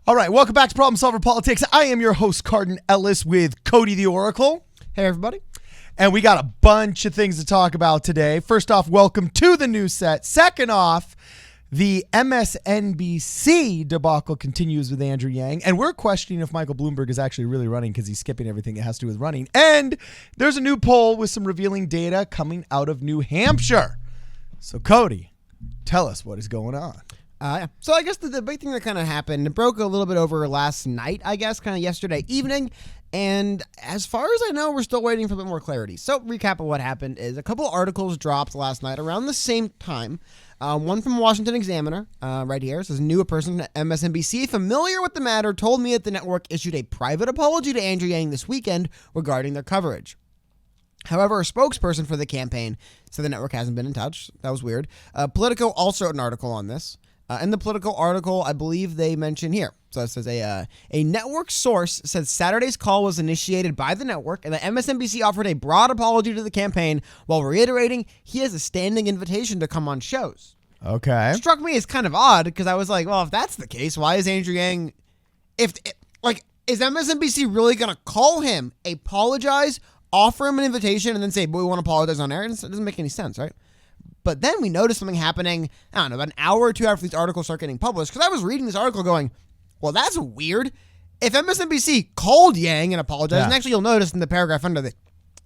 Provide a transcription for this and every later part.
All right, welcome back to Problem Solver Politics. I am your host, Cardin Ellis, with Cody the Oracle. Hey, everybody. And we got a bunch of things to talk about today. First off, welcome to the new set. Second off, the MSNBC debacle continues with Andrew Yang. And we're questioning if Michael Bloomberg is actually really running because he's skipping everything that has to do with running. And there's a new poll with some revealing data coming out of New Hampshire. So, Cody, tell us what is going on. So I guess the big thing that kind of happened, it broke a little bit over last night, I guess, kind of yesterday evening. And as far as I know, we're still waiting for a bit more clarity. So recap of what happened is a couple articles dropped last night around the same time. One from Washington Examiner right here. It says, a person at MSNBC familiar with the matter told me that the network issued a private apology to Andrew Yang this weekend regarding their coverage. However, a spokesperson for the campaign said the network hasn't been in touch. That was weird. Politico also wrote an article on this. In the Politico article, I believe they mention here. So it says a network source said Saturday's call was initiated by the network and that MSNBC offered a broad apology to the campaign while reiterating he has a standing invitation to come on shows. Okay. It struck me as kind of odd because I was like, well, if that's the case, why is Andrew Yang, is MSNBC really going to call him, apologize, offer him an invitation, and then say, but we want to apologize on air? It doesn't make any sense, right? But then we noticed something happening, I don't know, about an hour or two after these articles start getting published, because I was reading this article going, well, that's weird. If MSNBC called Yang and apologized, and actually you'll notice in the paragraph under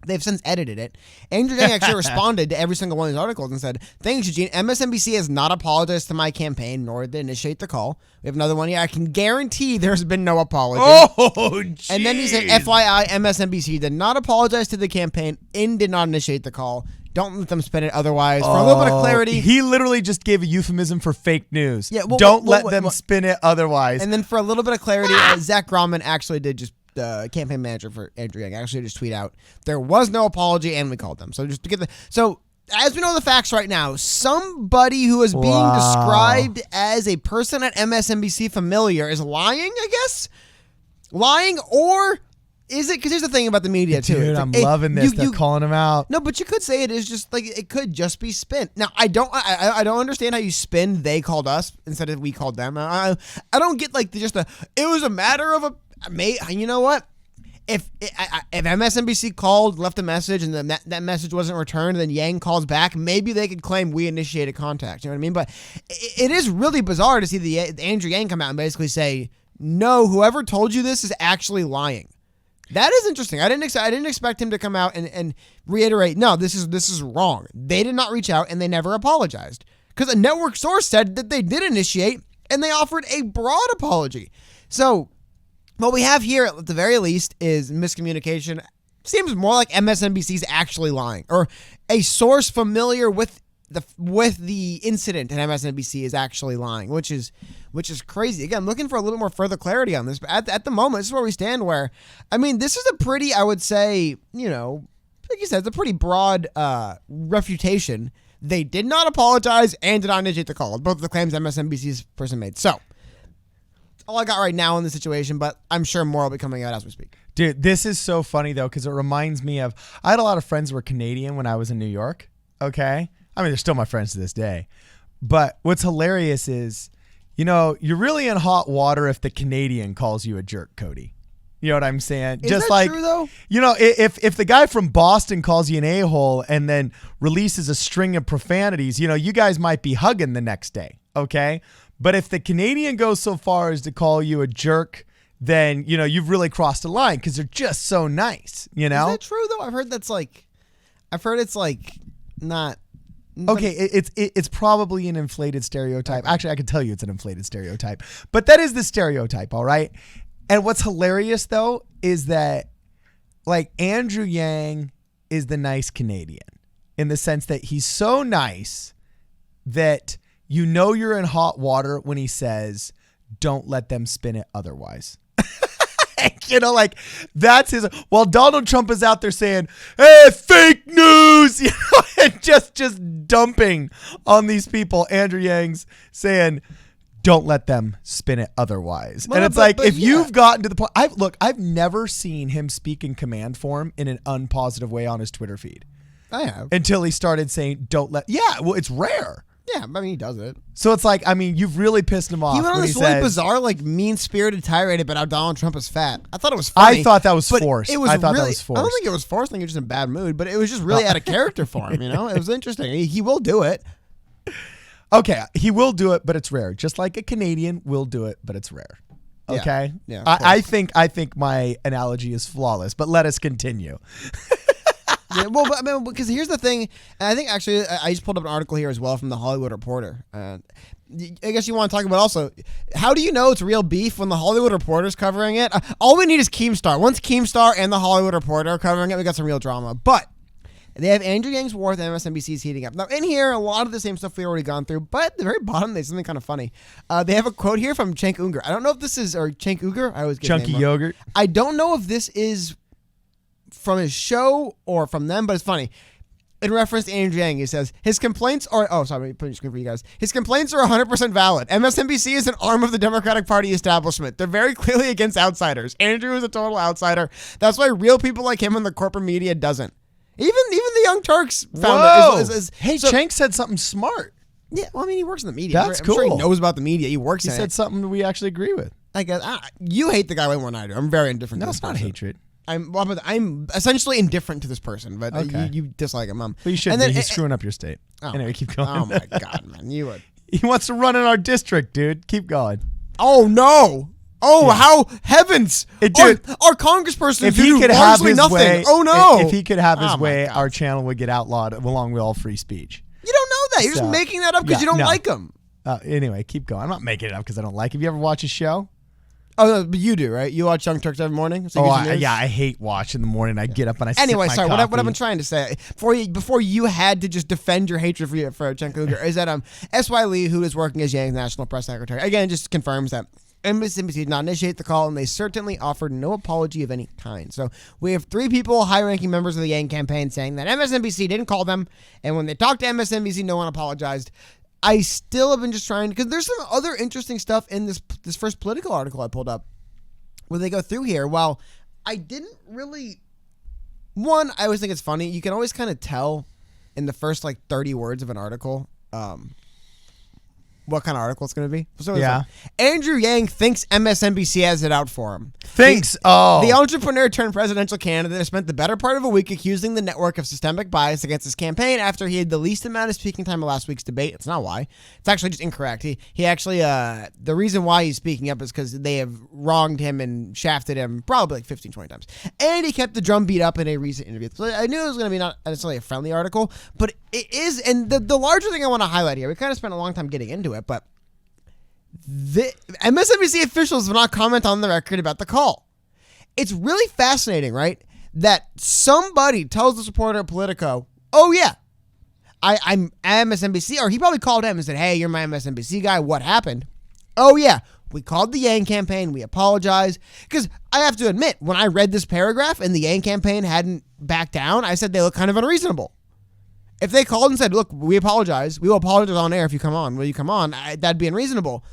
they've since edited it, Andrew Yang actually responded to every single one of these articles and said, thanks, Eugene. MSNBC has not apologized to my campaign, nor did they initiate the call. We have another one here. I can guarantee there's been no apology. Oh, geez. And then he said, FYI, MSNBC did not apologize to the campaign and did not initiate the call. Don't let them spin it otherwise. For a little bit of clarity. He literally just gave a euphemism for fake news. Yeah, don't let them spin it otherwise. And then for a little bit of clarity, Zach Grauman actually did just, the campaign manager for Andrew Yang, actually just tweet out, there was no apology and we called them. So just to get so as we know the facts right now, somebody who is being described as a person at MSNBC familiar is lying, I guess? Lying, or is it? Because here's the thing about the media, too. Dude, I'm loving this. They're calling him out. No, but you could say it is just like it could just be spin. Now, I don't understand how you spin they called us instead of we called them. I don't get like it was a matter of you know what? If MSNBC called, left a message, and then that message wasn't returned, and then Yang calls back, maybe they could claim we initiated contact. You know what I mean? But it is really bizarre to see the Andrew Yang come out and basically say, no, whoever told you this is actually lying. That is interesting. I didn't expect him to come out and reiterate, no, this is wrong. They did not reach out and they never apologized. Because a network source said that they did initiate and they offered a broad apology. So what we have here at the very least is miscommunication. Seems more like MSNBC's actually lying, or a source familiar with the incident at MSNBC is actually lying, which is crazy. Again, I'm looking for a little more further clarity on this, but at the moment, this is where we stand, where, I mean, this is a pretty, I would say, you know, like you said, it's a pretty broad refutation. They did not apologize and did not initiate the call. Both of the claims MSNBC's person made. So, that's all I got right now in the situation, but I'm sure more will be coming out as we speak. Dude, this is so funny, though, because it reminds me of, I had a lot of friends who were Canadian when I was in New York, okay? I mean, they're still my friends to this day. But what's hilarious is, you know, you're really in hot water if the Canadian calls you a jerk, Cody. You know what I'm saying? Is that true, though? You know, if the guy from Boston calls you an a-hole and then releases a string of profanities, you know, you guys might be hugging the next day, okay? But if the Canadian goes so far as to call you a jerk, then, you know, you've really crossed a line because they're just so nice, you know? Is that true, though? I've heard it's like not... Okay, it's probably an inflated stereotype. Actually, I can tell you it's an inflated stereotype. But that is the stereotype, all right? And what's hilarious, though, is that, like, Andrew Yang is the nice Canadian in the sense that he's so nice that you know you're in hot water when he says, don't let them spin it otherwise. You know, like, that's his, while Donald Trump is out there saying, hey, fake news, you know, and just dumping on these people, Andrew Yang's saying, don't let them spin it otherwise. Well, and it's you've gotten to the point, I've never seen him speak in command form in an unpositive way on his Twitter feed. I have. Until he started saying, don't let, well, it's rare. Yeah, I mean, he does it. So it's like, I mean, you've really pissed him off. He went on when this he really says, bizarre, like, mean-spirited tirade about how Donald Trump is fat. I thought it was funny. I thought that was but forced. It was I thought really, that was forced. I don't think it was forced. I think he was just in a bad mood, but it was just really out of character for him, you know? It was interesting. He will do it. Okay, he will do it, but it's rare. Just like a Canadian will do it, but it's rare. Okay? Yeah, I think my analogy is flawless, but let us continue. Yeah, well, but, I mean, because here's the thing, and I think actually I just pulled up an article here as well from the Hollywood Reporter. I guess you want to talk about also, how do you know it's real beef when the Hollywood Reporter's covering it? All we need is Keemstar. Once Keemstar and the Hollywood Reporter are covering it, we got some real drama. But they have Andrew Yang's war with MSNBC's heating up. Now, in here, a lot of the same stuff we've already gone through, but at the very bottom, there's something kind of funny. They have a quote here from Cenk Uygur. I don't know if this is, or Cenk Uygur, I always get Chunky yogurt. I don't know if this is from his show or from them, but it's funny. In reference to Andrew Yang, he says, his complaints are, let me put it on screen for you guys. His complaints are 100% valid. MSNBC is an arm of the Democratic Party establishment. They're very clearly against outsiders. Andrew is a total outsider. That's why real people like him in the corporate media doesn't. Even the Young Turks found it. Hey, Cenk said something smart. Yeah, well, I mean, he works in the media. That's I'm sure he cool. knows about the media. He works He in said it. something we actually agree with. I guess, you hate the guy way more than I do. I'm very indifferent No, to this it's not person. hatred. I'm essentially indifferent to this person, but Okay. you dislike him, Mom. Well, you should be. He's screwing up your state. Anyway, keep going. Oh my God, man, you would. He wants to run in our district, dude. Keep going. Oh no! Oh, Yeah. how heavens! Dude, our congressperson if do he could have largely his nothing. way, Oh no! If he could have his Oh, my way, God. our channel would get outlawed along with all free speech. You don't know that. You're So, just making that up because yeah, you don't no. like him. Anyway, keep going. I'm not making it up because I don't like him. You ever watch his show? Oh, no, but you do, right? You watch Young Turks every morning. So I hate watch in the morning. I get up and I Anyway, sip my sorry. coffee. What I've been trying to say before you had to just defend your hatred for Cenk Uygur is that S.Y. Lee, who is working as Yang's national press secretary, again just confirms that MSNBC did not initiate the call, and they certainly offered no apology of any kind. So we have 3 people, high-ranking members of the Yang campaign, saying that MSNBC didn't call them, and when they talked to MSNBC, no one apologized. I still have been just trying, because there's some other interesting stuff in this first political article I pulled up where they go through here. While I didn't really, I always think it's funny. You can always kind of tell in the first 30 words of an article what kind of article it's going to be. So it's Yeah. like, Andrew Yang thinks MSNBC has it out for him. The entrepreneur turned presidential candidate has spent the better part of a week accusing the network of systemic bias against his campaign after he had the least amount of speaking time in last week's debate. It's not why. It's actually just incorrect. He actually, the reason why he's speaking up is because they have wronged him and shafted him probably 15, 20 times. And he kept the drum beat up in a recent interview. So I knew it was going to be not necessarily a friendly article, but it is. And the larger thing I want to highlight here, we kind of spent a long time getting into it, but the MSNBC officials will not comment on the record about the call. It's really fascinating, right? That somebody tells the reporter at Politico, oh yeah, I'm MSNBC, or he probably called him and said, hey, you're my MSNBC guy. What happened? Oh yeah, we called the Yang campaign. We apologize. Because I have to admit, when I read this paragraph and the Yang campaign hadn't backed down, I said they look kind of unreasonable. If they called and said, look, we apologize. We will apologize on air if you come on. Will you come on? That'd be unreasonable.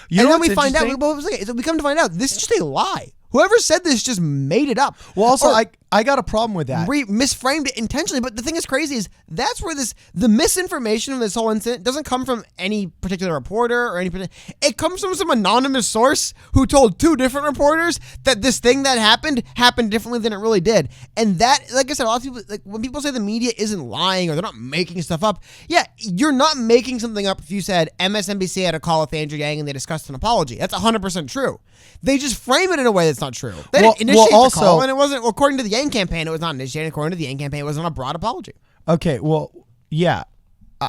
You And know then we what's find out, interesting? we come to find out, this is just a lie. Whoever said this just made it up. Well, also, Or I got a problem with that. misframed it intentionally. But the thing that's crazy is that's where the misinformation of this whole incident doesn't come from any particular reporter or it comes from some anonymous source who told 2 different reporters that this thing that happened differently than it really did. And that, like I said, a lot of people, when people say the media isn't lying or they're not making stuff up, yeah, you're not making something up if you said MSNBC had a call with Andrew Yang and they discussed an apology. That's 100% true. They just frame it in a way that's not true. They didn't initiate the call, and it wasn't, according to the Yang campaign, it was not initiated. According to the Yang campaign, it wasn't a broad apology. Okay, well, yeah,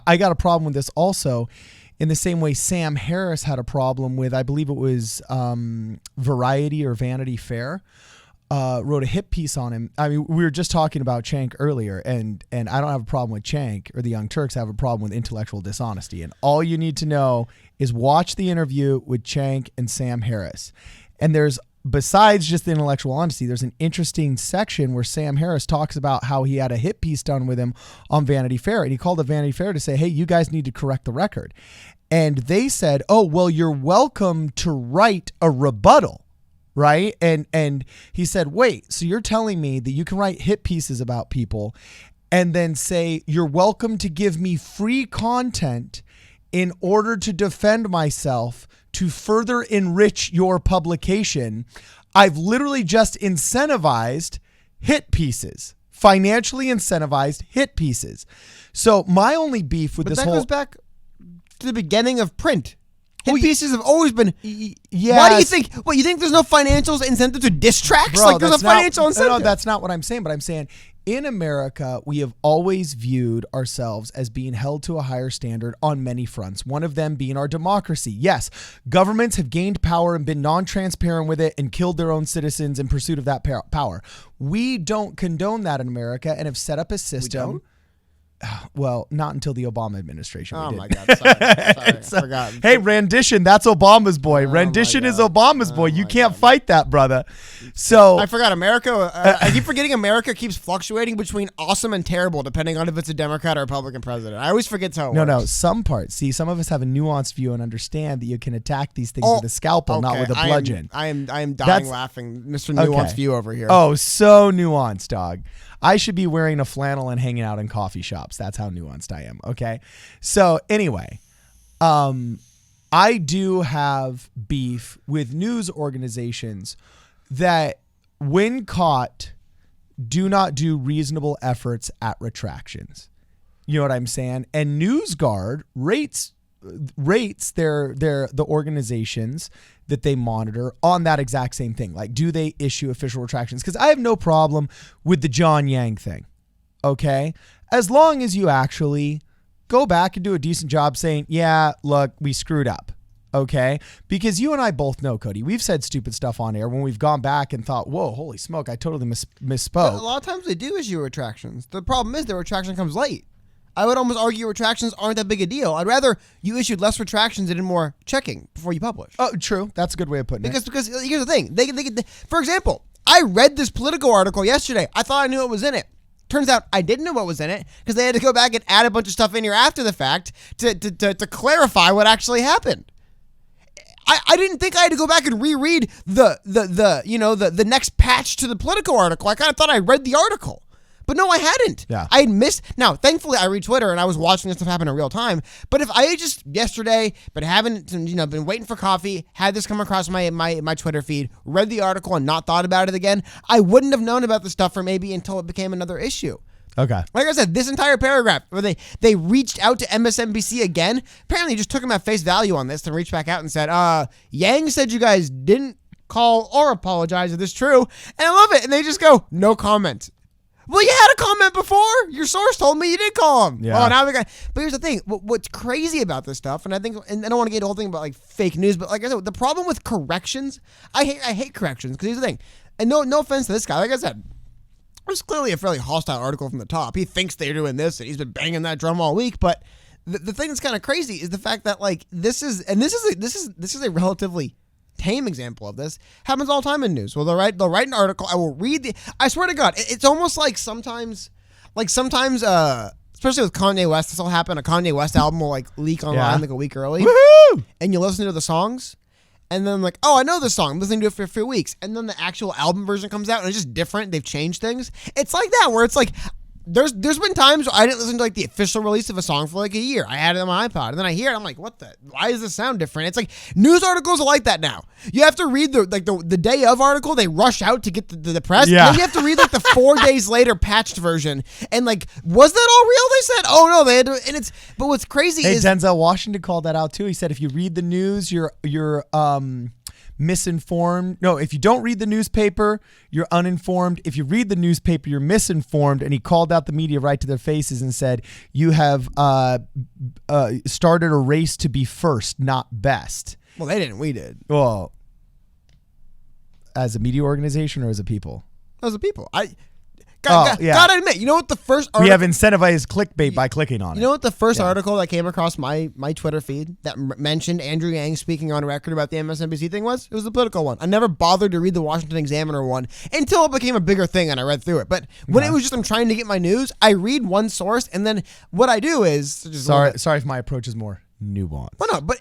I got a problem with this also. In the same way, Sam Harris had a problem with, I believe it was Variety or Vanity Fair, wrote a hit piece on him. I mean, we were just talking about Cenk earlier, and I don't have a problem with Cenk or the Young Turks. I have a problem with intellectual dishonesty. And all you need to know is watch the interview with Cenk and Sam Harris. And there's, besides just the intellectual honesty, there's an interesting section where Sam Harris talks about how he had a hit piece done with him on Vanity Fair. And he called up Vanity Fair to say, hey, you guys need to correct the record. And they said, oh, well, you're welcome to write a rebuttal. Right. And he said, wait, so you're telling me that you can write hit pieces about people and then say, you're welcome to give me free content in order to defend myself, to further enrich your publication, I've literally just incentivized hit pieces, financially incentivized hit pieces. So my only beef with this that whole goes back to the beginning of print. Hit pieces have always been. Yeah. Why do you think? What, you think there's no financial incentive to diss tracks? Bro, Like there's a financial incentive. No, that's not what I'm saying. But I'm saying in America, we have always viewed ourselves as being held to a higher standard on many fronts. One of them being our democracy. Yes, governments have gained power and been non-transparent with it and killed their own citizens in pursuit of that power. We don't condone that in America and have set up a system. We don't? Well, not until the Obama administration. Oh we my did. God! Sorry, I forgot. Hey, rendition, that's Obama's boy. Rendition is Obama's boy. You can't fight that, brother. So I forgot America. I keep forgetting America keeps fluctuating between awesome and terrible depending on if it's a Democrat or Republican president. I always forget how it works. No, some parts. See, some of us have a nuanced view and understand that you can attack these things with a scalpel, not with a bludgeon. I am dying laughing. Mr. Nuanced view over here. Oh, so nuanced, dog. I should be wearing a flannel and hanging out in coffee shops. That's how nuanced I am. Okay. So anyway, I do have beef with news organizations that, when caught, do not do reasonable efforts at retractions. You know what I'm saying? And NewsGuard rates the organizations that they monitor on that exact same thing. Like, do they issue official retractions? Because I have no problem with the John Yang thing. Okay? As long as you actually go back and do a decent job saying, yeah, look, we screwed up. Okay? Because you and I both know, Cody, we've said stupid stuff on air when we've gone back and thought, whoa, holy smoke, I totally misspoke. But a lot of times they do issue retractions. The problem is the retraction comes late. I would almost argue retractions aren't that big a deal. I'd rather you issued less retractions and did more checking before you publish. Oh, true. That's a good way of putting it. Because here's the thing. They, for example, I read this Politico article yesterday. I thought I knew what was in it. Turns out I didn't know what was in it because they had to go back and add a bunch of stuff in here after the fact to clarify what actually happened. I didn't think I had to go back and reread the next patch to the Politico article. I kind of thought I read the article. But no, I hadn't. Yeah. I had missed. Now, thankfully, I read Twitter and I was watching this stuff happen in real time. But if I had just yesterday, but haven't, been waiting for coffee, had this come across my Twitter feed, read the article and not thought about it again, I wouldn't have known about the stuff for maybe until it became another issue. Okay. Like I said, this entire paragraph where they reached out to MSNBC again, apparently just took them at face value on this and reached back out and said, Yang said you guys didn't call or apologize if this is true. And I love it. And they just go, no comment. Well, you had a comment before. Your source told me you did call him. Yeah. Oh, now we got. But here's the thing. What's crazy about this stuff, and I think, and I don't want to get the whole thing about like fake news, but like I said, the problem with corrections, I hate corrections because here's the thing. And no offense to this guy. Like I said, it was clearly a fairly hostile article from the top. He thinks they're doing this, and he's been banging that drum all week. But the thing that's kind of crazy is the fact that like this is a relatively tame example of this. Happens all the time in news. Well, they'll write an article. I will read I swear to God, it's almost like sometimes, especially with Kanye West, this will happen. A Kanye West album will like leak online like a week early. Woohoo! And you listen to the songs, and then like, oh, I know this song. I'm listening to it for a few weeks, and then the actual album version comes out, and it's just different. They've changed things. It's like that, where it's like, there's been times where I didn't listen to like the official release of a song for like a year. I had it on my iPod, and then I hear it, I'm like, why does this sound different? It's like news articles are like that now. You have to read the day of article, they rush out to get the press. Yeah. And then you have to read like the 4 days later patched version. And like, was that all real? They said, oh no, they had to, and it's, but what's crazy is Denzel Washington called that out too. He said, if you read the news, you're misinformed. No, if you don't read the newspaper, you're uninformed. If you read the newspaper, you're misinformed. And he called out the media right to their faces and said, you have started a race to be first, not best. well, they didn't, we did. Well, as a media organization or as a people? Those are people. Gotta admit, you know what the first article... We have incentivized clickbait by clicking on it. You know what the first article that came across my Twitter feed that mentioned Andrew Yang speaking on record about the MSNBC thing was? It was the political one. I never bothered to read the Washington Examiner one until it became a bigger thing and I read through it. But when it was just I'm trying to get my news, I read one source and then what I do is... Sorry if my approach is more nuanced. Well, no, but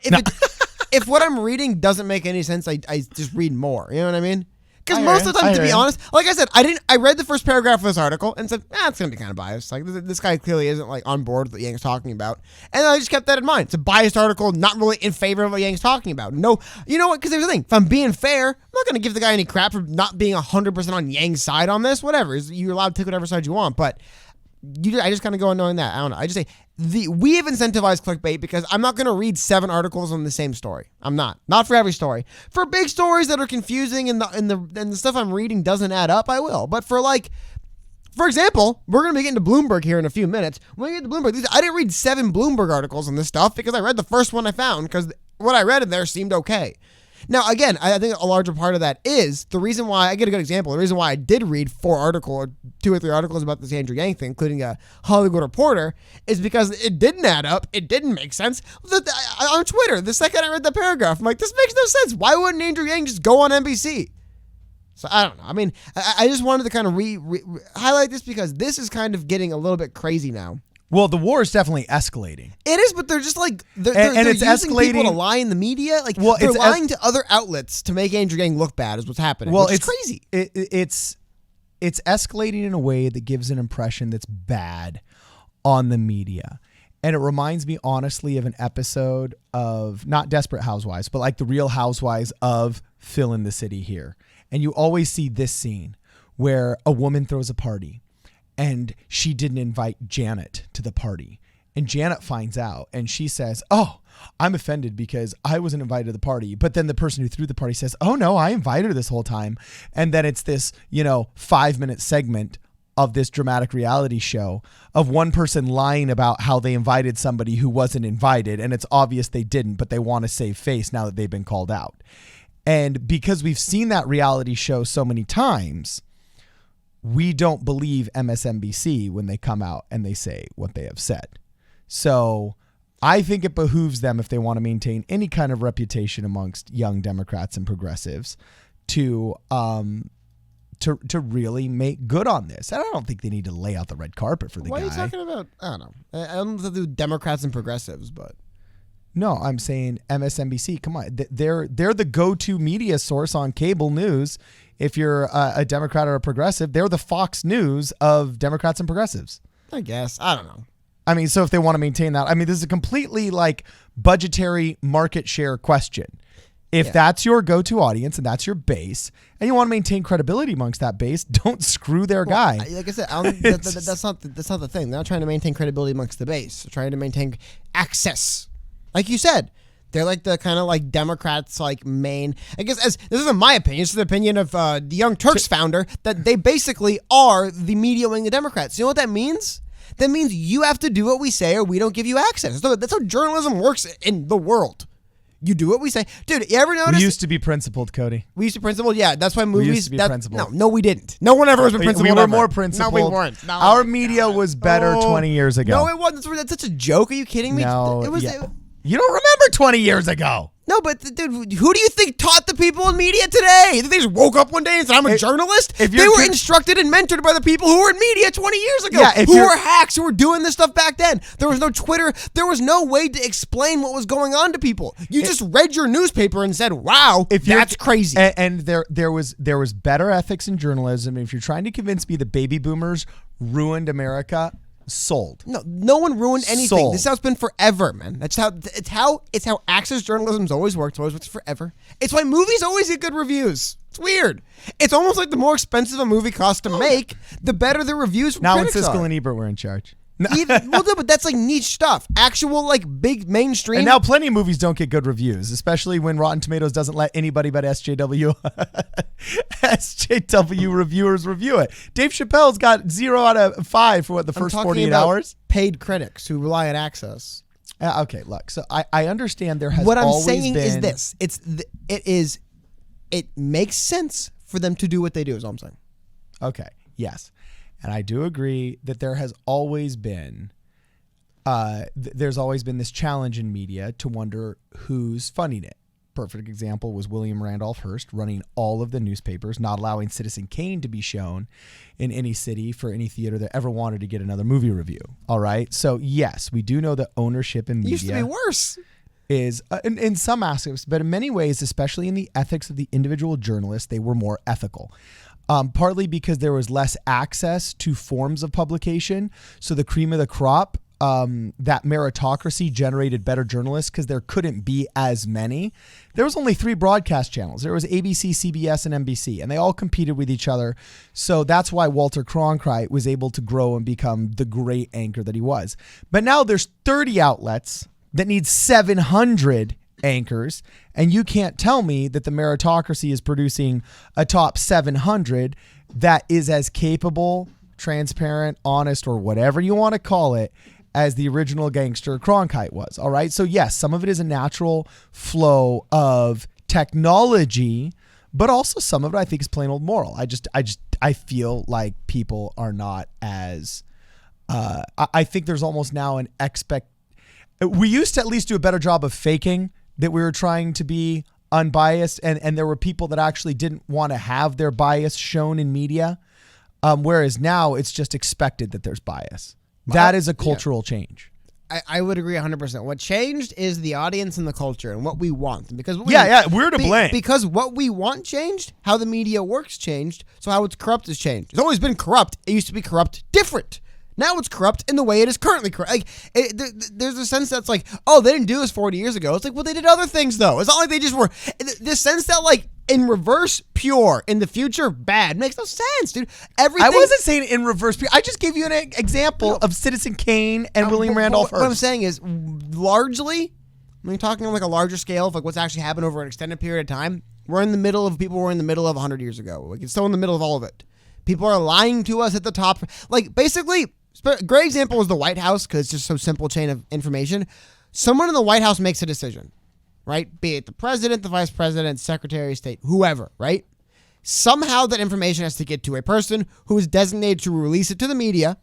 if what I'm reading doesn't make any sense, I just read more. You know what I mean? Because most of the time, to be honest, like I said, I read the first paragraph of this article and said, it's going to be kind of biased. Like, this guy clearly isn't, like, on board with what Yang's talking about. And I just kept that in mind. It's a biased article, not really in favor of what Yang's talking about. No, you know what? Because there's the thing. If I'm being fair, I'm not going to give the guy any crap for not being 100% on Yang's side on this. Whatever. You're allowed to take whatever side you want. But I just kind of go on knowing that. I don't know. I just say, we have incentivized clickbait because I'm not going to read 7 articles on the same story. I'm not for every story. For big stories that are confusing and the stuff I'm reading doesn't add up, I will. But for example, we're going to be getting to Bloomberg here in a few minutes. When we get to Bloomberg, I didn't read 7 Bloomberg articles on this stuff because I read the first one I found because what I read in there seemed okay. Now, again, I think a larger part of that is the reason why I get a good example. The reason why I did read 2 or 3 articles about this Andrew Yang thing, including a Hollywood Reporter, is because it didn't add up. It didn't make sense. On Twitter, the second I read the paragraph, I'm like, this makes no sense. Why wouldn't Andrew Yang just go on NBC? So I don't know. I mean, I just wanted to kind of highlight this because this is kind of getting a little bit crazy now. Well, the war is definitely escalating. It is, but they're just like they're it's using escalating. people to lie in the media. Like, they're lying to other outlets to make Andrew Yang look bad. Is what's happening. Well, it's crazy. It's escalating in a way that gives an impression that's bad on the media, and it reminds me honestly of an episode of not Desperate Housewives, but like the Real Housewives of fill in the city here. And you always see this scene where a woman throws a party. And she didn't invite Janet to the party. And Janet finds out and she says, oh, I'm offended because I wasn't invited to the party. But then the person who threw the party says, oh, no, I invited her this whole time. And then it's this, 5-minute segment of this dramatic reality show of one person lying about how they invited somebody who wasn't invited. And it's obvious they didn't, but they want to save face now that they've been called out. And because we've seen that reality show so many times, we don't believe MSNBC when they come out and they say what they have said. So I think it behooves them, if they want to maintain any kind of reputation amongst young Democrats and progressives, to really make good on this. And I don't think they need to lay out the red carpet for the guy. What are you talking about? I don't know. I don't know if they do Democrats and progressives, but... No, I'm saying MSNBC. Come on. They're the go-to media source on cable news. If you're a Democrat or a progressive, they're the Fox News of Democrats and progressives. I guess. I don't know. I mean, so if they want to maintain that, I mean, this is a completely like budgetary market share question. If that's your go-to audience and that's your base, and you want to maintain credibility amongst that base, don't screw their guy. Like I said, that's not the thing. They're not trying to maintain credibility amongst the base. They're trying to maintain access. Like you said, they're like the kind of like Democrats like main. I guess this isn't my opinion. This is the opinion of the Young Turks founder that they basically are the media wing of Democrats. You know what that means? That means you have to do what we say or we don't give you access. That's how journalism works in the world. You do what we say. Dude, you ever notice? We used to be principled, Cody. We used to principled? Yeah, that's why movies... We used to be principled. No, we didn't. No one ever has been principled. We were ever. more principled. No, we weren't. No, Our media was better 20 years ago. No, it wasn't. That's such a joke. Are you kidding me? No, it was. You don't remember 20 years ago. No, but dude, who do you think taught the people in media today? They just woke up one day and said, I'm a journalist? They were instructed and mentored by the people who were in media 20 years ago, who were hacks, who were doing this stuff back then. There was no Twitter. There was no way to explain what was going on to people. You just read your newspaper and said, wow, that's crazy. And there was better ethics in journalism. If you're trying to convince me that baby boomers ruined America, sold. No one ruined anything. Sold. This is how it's been forever, man. It's how access journalism's always worked. It's always worked forever. It's why movies always get good reviews. It's weird. It's almost like the more expensive a movie costs to make, the better the reviews from critics are. Now when Siskel and Ebert were in charge. But that's like niche stuff. Actual like big mainstream. And now plenty of movies don't get good reviews, especially when Rotten Tomatoes doesn't let anybody but SJW reviewers review it. Dave Chappelle's got 0 out of 5 for the first 48 hours. Paid critics who rely on access. Okay, look. So I understand there has what I'm always saying been... is this. It makes sense for them to do what they do. Is all I'm saying. Okay. Yes. And I do agree that there has always been, there's always been this challenge in media to wonder who's funding it. Perfect example was William Randolph Hearst running all of the newspapers, not allowing Citizen Kane to be shown in any city for any theater that ever wanted to get another movie review. All right. So yes, we do know that ownership in media used to be worse. is in some aspects, but in many ways, especially in the ethics of the individual journalist, they were more ethical. Partly because there was less access to forms of publication. So the cream of the crop, that meritocracy generated better journalists because there couldn't be as many. There was only 3 broadcast channels. There was ABC, CBS, and NBC, and they all competed with each other. So that's why Walter Cronkite was able to grow and become the great anchor that he was. But now there's 30 outlets that need 700 anchors, and you can't tell me that the meritocracy is producing a top 700 that is as capable, transparent, honest, or whatever you want to call it as the original gangster Cronkite was. All right. So yes, some of it is a natural flow of technology, but also some of it I think is plain old moral. I feel like people are not as, I think there's almost now an we used to at least do a better job of faking that we were trying to be unbiased, and there were people that actually didn't want to have their bias shown in media. Whereas now it's just expected that there's bias. That is a cultural change. I would agree 100%. What changed is the audience and the culture and what we want. Because we're to blame. Because what we want changed, how the media works changed, so how it's corrupt has changed. It's always been corrupt. It used to be corrupt different. Now it's corrupt in the way it is currently corrupt. Like, there's a sense that's like, oh, they didn't do this 40 years ago. It's like, well, they did other things, though. It's not like they just were. The sense that, like, in reverse, pure. In the future, bad. Makes no sense, dude. Everything. I wasn't saying in reverse pure. I just gave you an example of Citizen Kane and William Randolph Hearst. What I'm saying is, largely, when you're talking on like a larger scale of like what's actually happened over an extended period of time, we're in the middle of 100 years ago. Like, it's still in the middle of all of it. People are lying to us at the top. Like, basically, a great example is the White House, because it's just so simple chain of information. Someone in the White House makes a decision, right? Be it the president, the vice president, secretary of state, whoever, right? Somehow that information has to get to a person who is designated to release it to the media.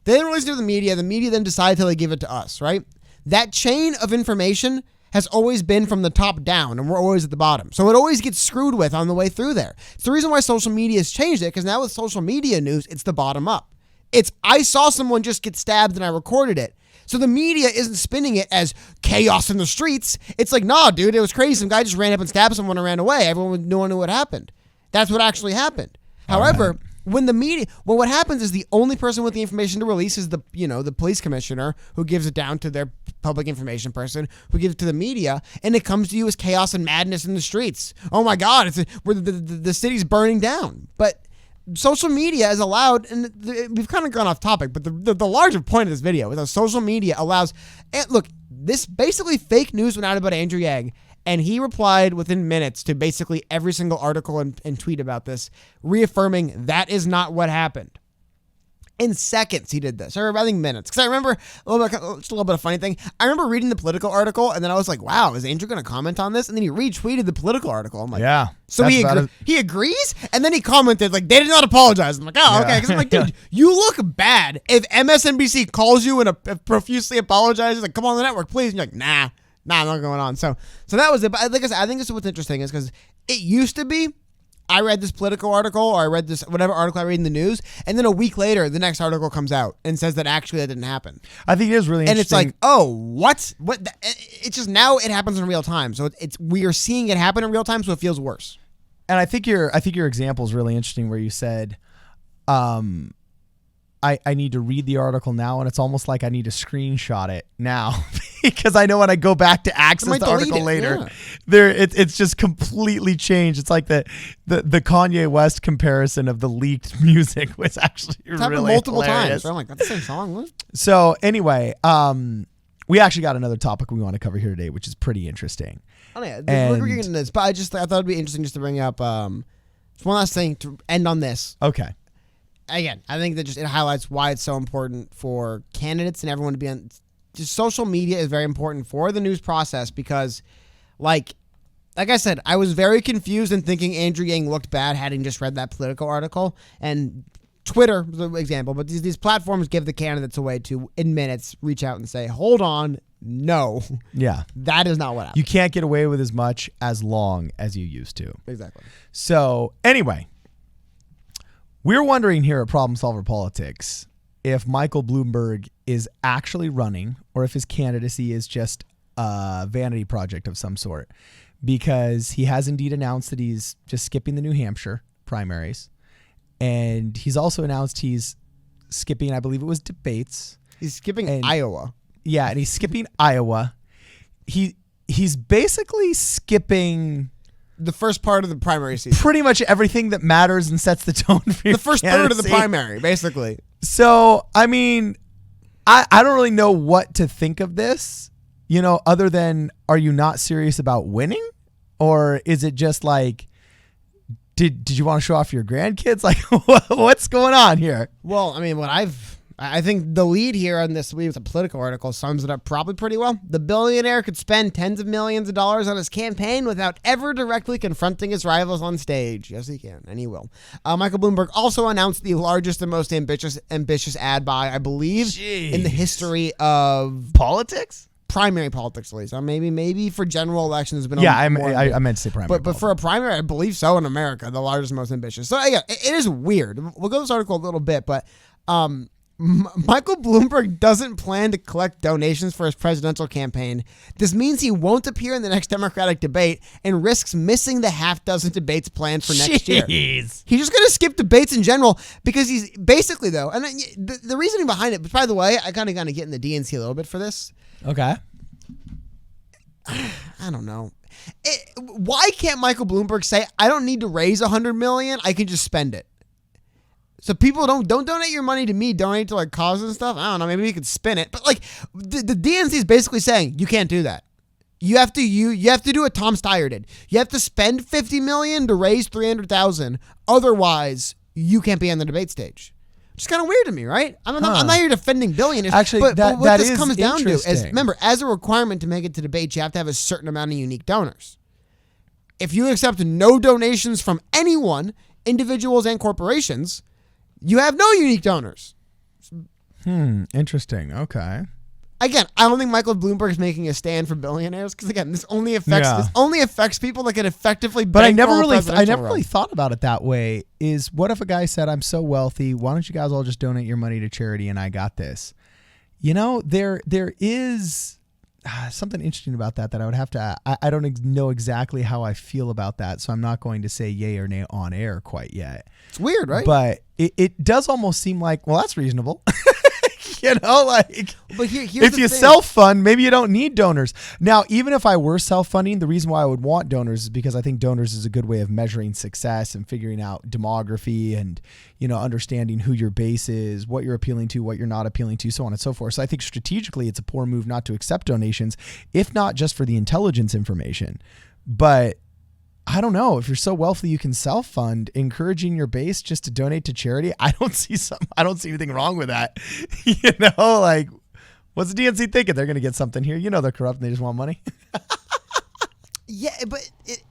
They then release it to the media then decides how they give it to us, right? That chain of information has always been from the top down, and we're always at the bottom. So it always gets screwed with on the way through there. It's the reason why social media has changed it, because now with social media news, it's the bottom up. It's, I saw someone just get stabbed and I recorded it. So the media isn't spinning it as chaos in the streets. It's like, nah, dude, it was crazy. Some guy just ran up and stabbed someone and ran away. Everyone knew what happened. That's what actually happened. However, when the media, well, what happens is the only person with the information to release is the police commissioner, who gives it down to their public information person, who gives it to the media, and it comes to you as chaos and madness in the streets. Oh my God, the city's burning down. But social media is allowed, and we've kind of gone off topic, but the larger point of this video is that social media allows, and look, this basically fake news went out about Andrew Yang, and he replied within minutes to basically every single article and tweet about this, reaffirming that is not what happened. In seconds, he did this, or I think minutes. Because I remember just a little bit of funny thing. I remember reading the Political article, and then I was like, "Wow, is Andrew going to comment on this?" And then he retweeted the Political article. I'm like, "Yeah." So he agrees, and then he commented like, "They did not apologize." I'm like, "Oh, okay." Because I'm like, "Dude, you look bad." If MSNBC calls you and profusely apologizes, like, "Come on the network, please," and you're like, "Nah, I'm not going on." So that was it. But like I said, I think this is what's interesting is because it used to be, I read this Political article, or I read this whatever article I read in the news, and then a week later, the next article comes out and says that actually that didn't happen. I think it is really interesting. And it's like, oh, what? It's just now it happens in real time. So we are seeing it happen in real time, so it feels worse. And I think your example is really interesting, where you said, I need to read the article now, and it's almost like I need to screenshot it now because I know when I go back to access the article later, it's just completely changed. It's like the Kanye West comparison of the leaked music was actually it's really multiple hilarious. Times. I'm like, that's the same song. What? So anyway, we actually got another topic we want to cover here today, which is pretty interesting. Oh yeah, we're getting into this, but I thought it'd be interesting just to bring up one last thing to end on this. Okay. Again, I think that just it highlights why it's so important for candidates and everyone to be on. Just social media is very important for the news process because, like I said, I was very confused in thinking Andrew Yang looked bad having just read that Political article. And Twitter, for example, but these platforms give the candidates a way to, in minutes, reach out and say, hold on, no. Yeah. That is not what happened. You can't get away with as much as long as you used to. Exactly. So, anyway. We're wondering here at Problem Solver Politics if Michael Bloomberg is actually running or if his candidacy is just vanity project of some sort, because he has indeed announced that he's just skipping the New Hampshire primaries. And he's also announced he's skipping, I believe it was debates. He's skipping Iowa. Yeah, and he's skipping Iowa. He's basically skipping the first part of the primary season. Pretty much everything that matters and sets the tone for your the first third of the primary, basically. So, I mean, I don't really know what to think of this, other than, are you not serious about winning? Or is it just like, did you want to show off your grandkids? Like, what's going on here? Well, I mean, I think the lead here on this week's Political article sums it up probably pretty well. The billionaire could spend tens of millions of dollars on his campaign without ever directly confronting his rivals on stage. Yes, he can, and he will. Michael Bloomberg also announced the largest and most ambitious ad buy, I believe, in the history of politics. Primary politics, at least. Maybe for general elections, has been I meant to say primary. But for a primary, I believe so in America, the largest, most ambitious. So yeah, it is weird. We'll go to this article a little bit, but Michael Bloomberg doesn't plan to collect donations for his presidential campaign. This means he won't appear in the next Democratic debate and risks missing the half dozen debates planned for next year. He's just going to skip debates in general because he's basically, though, and the reasoning behind it, but by the way, I kind of get in the DNC a little bit for this. Okay. I don't know. Why can't Michael Bloomberg say, I don't need to raise $100 million, I can just spend it? So people don't donate your money to me, donate to like causes and stuff. I don't know, maybe we could spin it. But like the DNC is basically saying you can't do that. You have to do what Tom Steyer did. You have to spend $50 million to raise $300,000. Otherwise, you can't be on the debate stage. Which is kind of weird to me, right? I'm not here defending billionaires. Actually, but what this comes down to interesting. is, remember, as a requirement to make it to debate, you have to have a certain amount of unique donors. If you accept no donations from anyone, individuals and corporations, you have no unique donors. Interesting. Okay. Again, I don't think Michael Bloomberg is making a stand for billionaires because again, this only affects people that can effectively. But I never really thought about it that way. Is what if a guy said, "I'm so wealthy, why don't you guys all just donate your money to charity and I got this?" There is something interesting about that I would have to. I don't know exactly how I feel about that, so I'm not going to say yay or nay on air quite yet. It's weird, right? But it does almost seem like, well, that's reasonable. But here's if you self-fund, maybe you don't need donors. Now, even if I were self-funding, the reason why I would want donors is because I think donors is a good way of measuring success and figuring out demography and, understanding who your base is, what you're appealing to, what you're not appealing to, so on and so forth. So I think strategically it's a poor move not to accept donations, if not just for the intelligence information. But I don't know, if you're so wealthy you can self-fund, encouraging your base just to donate to charity, I don't see anything wrong with that. What's the DNC thinking? They're going to get something here. They're corrupt and they just want money. Yeah, but it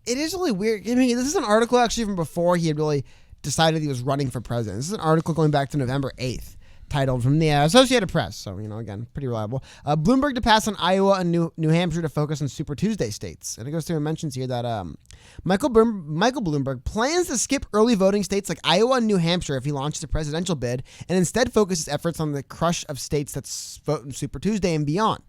is really weird. I mean, this is an article actually from before he had really decided he was running for president. This is an article going back to November 8th. Titled from the Associated Press. So, again, pretty reliable. Bloomberg to pass on Iowa and New Hampshire to focus on Super Tuesday states. And it goes through and mentions here that Michael Bloomberg plans to skip early voting states like Iowa and New Hampshire if he launches a presidential bid and instead focuses efforts on the crush of states that vote in Super Tuesday and beyond.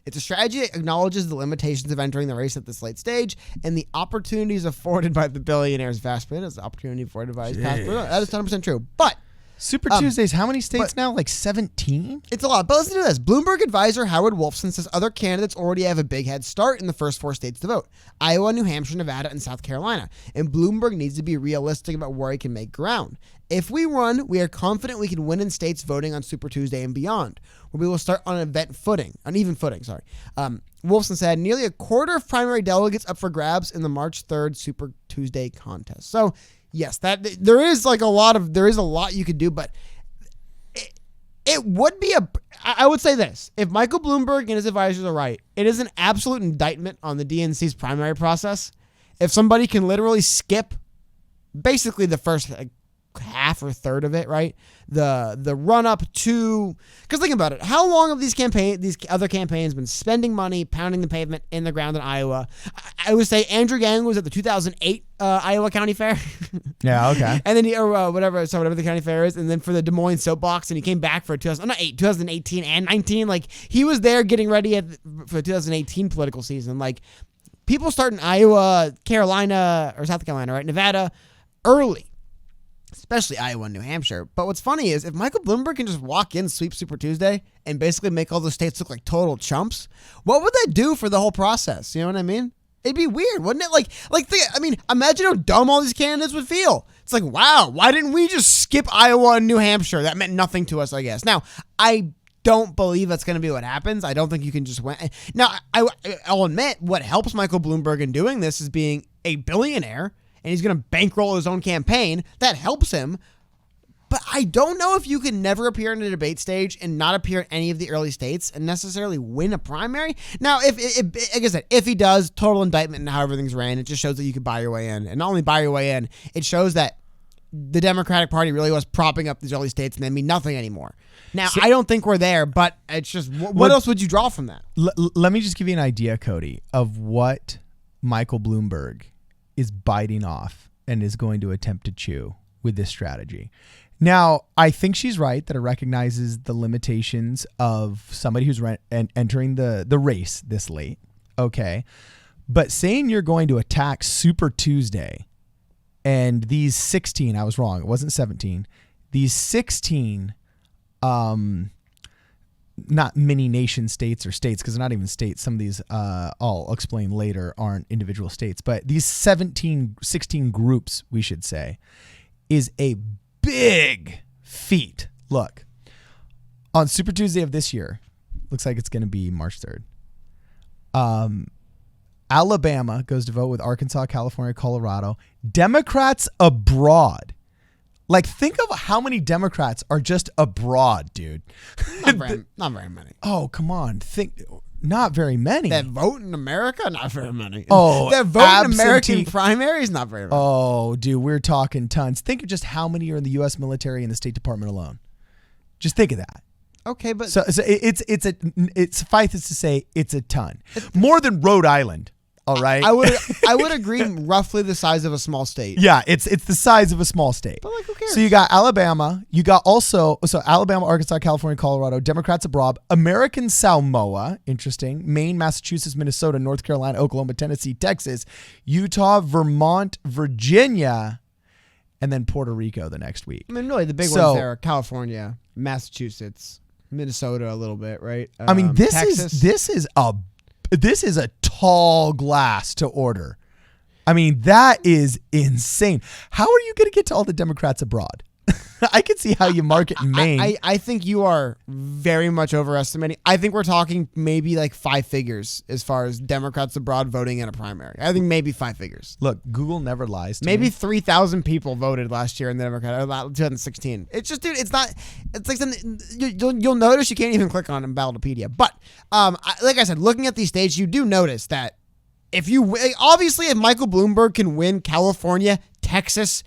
It's a strategy that acknowledges the limitations of entering the race at this late stage and the opportunities afforded by the billionaire's vast bid. Is the opportunity afforded by his past bid. That is 100% true. But Super Tuesdays, how many states now? Like 17? It's a lot. But listen to this. Bloomberg advisor Howard Wolfson says other candidates already have a big head start in the first 4 states to vote: Iowa, New Hampshire, Nevada, and South Carolina. And Bloomberg needs to be realistic about where he can make ground. If we run, we are confident we can win in states voting on Super Tuesday and beyond, where we will start on an even footing. Wolfson said nearly a quarter of primary delegates up for grabs in the March 3rd Super Tuesday contest. So, yes, there is a lot you could do, but it would be I would say this: if Michael Bloomberg and his advisors are right, it is an absolute indictment on the DNC's primary process. If somebody can literally skip basically the first half half or third of it, right? The run up to, because think about it, how long have these other campaigns been spending money pounding the pavement in the ground in Iowa? I would say Andrew Yang was at the 2008 Iowa County Fair. Yeah, okay. And then whatever the county fair is, and then for the Des Moines soapbox, and he came back for 2018 and 19. Like, he was there getting ready for the 2018 political season. Like, people start in Iowa, Carolina, or South Carolina, right? Nevada, early. Especially Iowa and New Hampshire. But what's funny is if Michael Bloomberg can just walk in, sweep Super Tuesday, and basically make all the states look like total chumps, what would that do for the whole process? You know what I mean? It'd be weird, wouldn't it? Imagine how dumb all these candidates would feel. It's like, wow, why didn't we just skip Iowa and New Hampshire? That meant nothing to us, I guess. Now, I don't believe that's going to be what happens. I don't think you can just win. Now, I'll admit what helps Michael Bloomberg in doing this is being a billionaire, and he's going to bankroll his own campaign. That helps him. But I don't know if you can never appear in a debate stage and not appear in any of the early states and necessarily win a primary. Now, if like I said, if he does, total indictment in how everything's ran. It just shows that you can buy your way in. And not only buy your way in, it shows that the Democratic Party really was propping up these early states and they mean nothing anymore. Now, I don't think we're there, but it's just, what else would you draw from that? Let me just give you an idea, Cody, of what Michael Bloomberg is biting off and is going to attempt to chew with this strategy. Now, I think she's right that it recognizes the limitations of somebody who's entering the race this late. Okay. But saying you're going to attack Super Tuesday and these 16, I was wrong, it wasn't 17, these 16, not mini nation states or states, because they're not even states. Some of these, I'll explain later, aren't individual states. But these 16 groups, we should say, is a big feat. Look, on Super Tuesday of this year, looks like it's going to be March 3rd. Alabama goes to vote with Arkansas, California, Colorado. Democrats abroad. Like, think of how many Democrats are just abroad, dude. Not very many. Oh, come on. Not very many. That vote in America? Not very many. Oh, that vote in American primaries? Not very many. Oh, dude, we're talking tons. Think of just how many are in the U.S. military and the State Department alone. Just think of that. Okay, but so it's suffice to say it's a ton. More than Rhode Island. All right. I would agree, roughly the size of a small state. Yeah, it's the size of a small state. But like, who cares? So you got Alabama, Alabama, Arkansas, California, Colorado, Democrats abroad, American Samoa, interesting, Maine, Massachusetts, Minnesota, North Carolina, Oklahoma, Tennessee, Texas, Utah, Vermont, Virginia, and then Puerto Rico the next week. I mean, really, the big ones there are California, Massachusetts, Minnesota a little bit, right? I mean, Texas. this is a tall glass to order. I mean, that is insane. How are you going to get to all the Democrats abroad? I can see how you market in Maine. I think you are very much overestimating. I think we're talking maybe like 5 figures as far as Democrats abroad voting in a primary. I think maybe 5 figures. Look, Google never lies to maybe me. 3,000 people voted last year in the Democrat 2016. It's just, dude, it's not. It's like something you'll notice you can't even click on in Ballotopedia. But like I said, looking at these states, you do notice that if Michael Bloomberg can win California, Texas,